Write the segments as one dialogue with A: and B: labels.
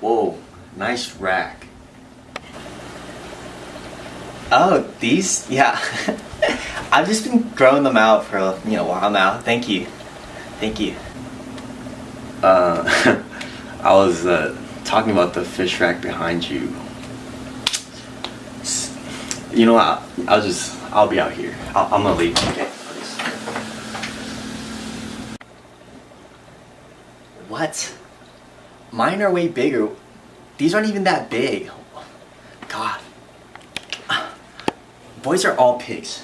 A: Whoa, nice rack. Oh, these? Yeah. I've just been growing them out for a while now. Thank you. Thank you. I was talking about the fish rack behind you. You know what? I'll be out here. I'm gonna leave. Okay. What? Mine are way bigger. These aren't even that big. God. Boys are all pigs.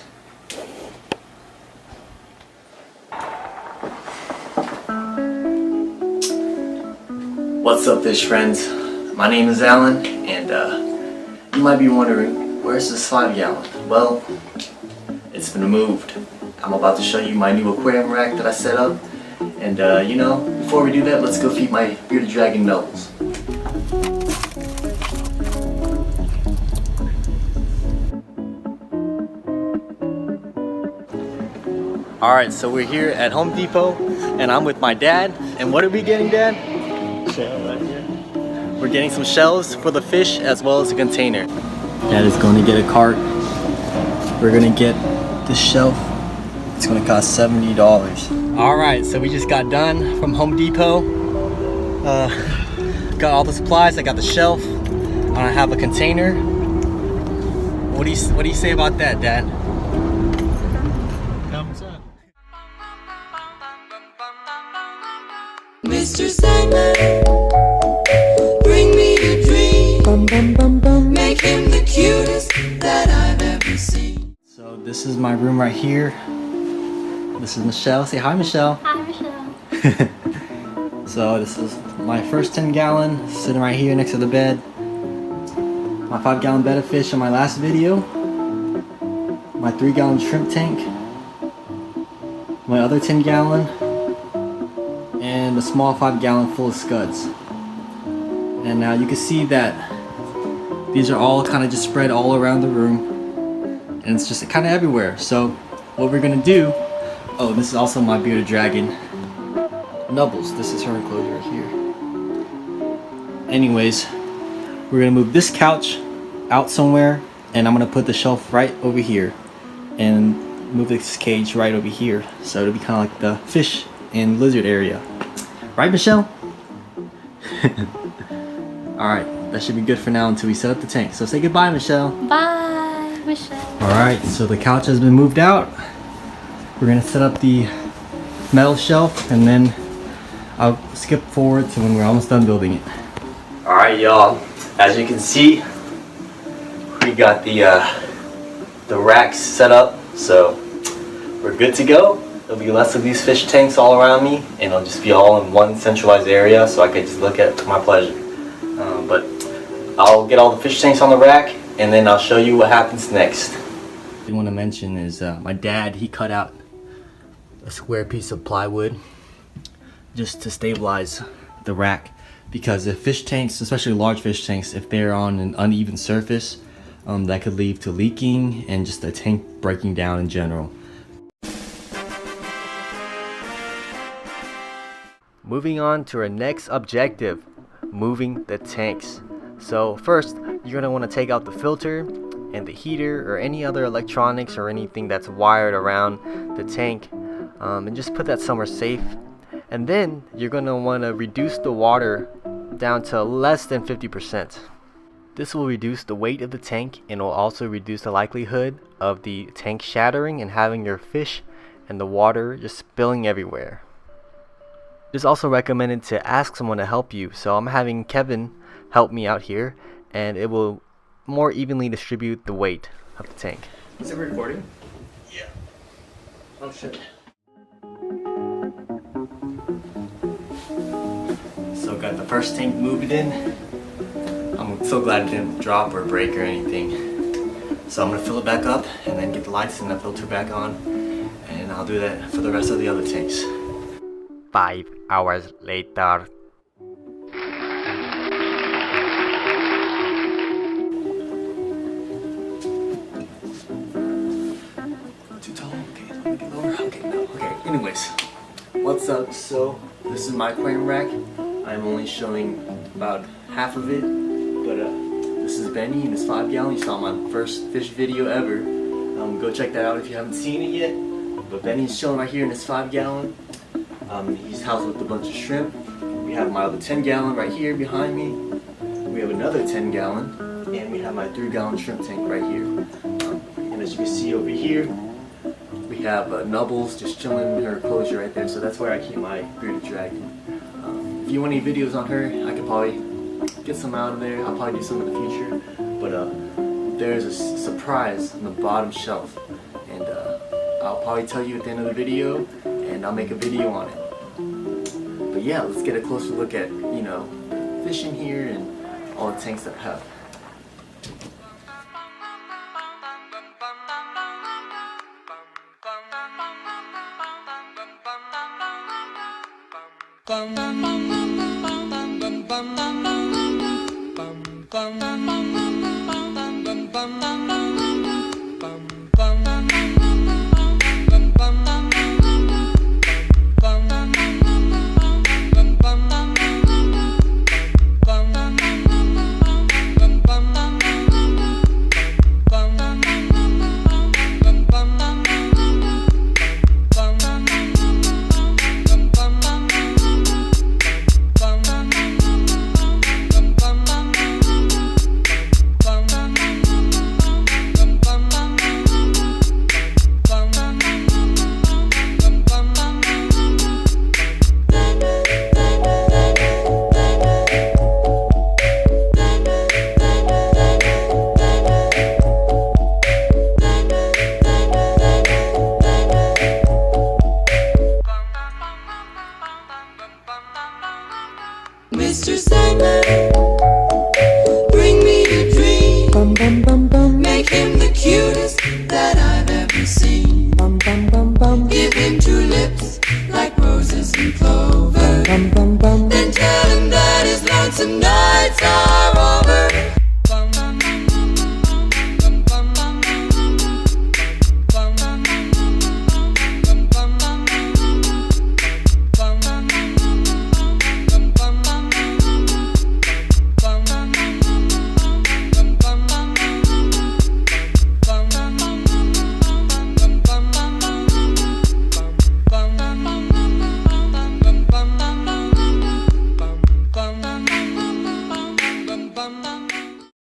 A: What's up, fish friends? My name is Alan, and you might be wondering, where's this 5-gallon? Well, it's been moved. I'm about to show you my new aquarium rack that I set up, and before we do that, let's go feed my bearded dragon nubbles. Alright, so we're here at Home Depot, and I'm with my dad. And what are we getting, Dad?
B: Shell right here.
A: We're getting some shells for the fish as well as a container. Dad is going to get a cart. We're going to get the shelf. It's going to cost $70. Alright, so we just got done from Home Depot. Got all the supplies. I got the shelf. I have a container. What do you say about that, Dad?
C: Mr. Sandman, bring me a dream. Make him the cutest that I've ever seen.
A: So this is my room right here. This is Michelle. Say hi, Michelle.
D: Hi, Michelle.
A: So this is my first 10-gallon sitting right here next to the bed. My 5-gallon bed of fish on my last video. My 3-gallon shrimp tank. My other 10-gallon. And a small 5-gallon full of scuds. And now you can see that these are all kind of just spread all around the room, and it's just kind of everywhere. So what we're gonna do, oh, this is also my bearded dragon Nubbles. This is her enclosure here. Anyways, we're gonna move this couch out somewhere, and I'm gonna put the shelf right over here and move this cage right over here, so it'll be kind of like the fish and lizard area. Right, Michelle? Alright, that should be good for now until we set up the tank. So say goodbye, Michelle.
D: Bye, Michelle.
A: Alright, so the couch has been moved out. We're going to set up the metal shelf, and then I'll skip forward to when we're almost done building it. Alright, y'all. As you can see, we got the racks set up, so we're good to go. There'll be less of these fish tanks all around me, and it'll just be all in one centralized area, so I can just look at it to my pleasure. But I'll get all the fish tanks on the rack, and then I'll show you what happens next. What I want to mention is my dad, he cut out a square piece of plywood just to stabilize the rack, because if fish tanks, especially large fish tanks, if they're on an uneven surface, that could lead to leaking and just the tank breaking down in general. Moving on to our next objective, moving the tanks. So first, you're going to want to take out the filter and the heater or any other electronics or anything that's wired around the tank, and just put that somewhere safe. And then you're going to want to reduce the water down to less than 50%. This will reduce the weight of the tank, and will also reduce the likelihood of the tank shattering and having your fish and the water just spilling everywhere. It's also recommended to ask someone to help you, so I'm having Kevin help me out here, and it will more evenly distribute the weight of the tank. Is it recording? Yeah. Oh shit. So got the first tank moved in. I'm so glad it didn't drop or break or anything. So I'm gonna fill it back up and then get the lights and the filter back on, and I'll do that for the rest of the other tanks. 5 hours later. Too tall. Okay, let me get lower. Okay, no. Okay. Anyways, what's up? So this is my aquarium rack. I'm only showing about half of it, but this is Benny in his 5-gallon. You saw my first fish video ever. Go check that out if you haven't seen it yet. But Benny's chilling right here in his 5-gallon. He's housed with a bunch of shrimp. We have my other 10-gallon right here behind me. We have another 10-gallon, and we have my 3-gallon shrimp tank right here. And as you can see over here, we have Nubbles just chilling in her enclosure right there. So that's where I keep my bearded dragon. If you want any videos on her, I could probably get some out of there. I'll probably do some in the future. But there's a surprise on the bottom shelf, and I'll probably tell you at the end of the video, and I'll make a video on it. But yeah, let's get a closer look at, you know, fish in here and all the tanks that I have.
C: Bum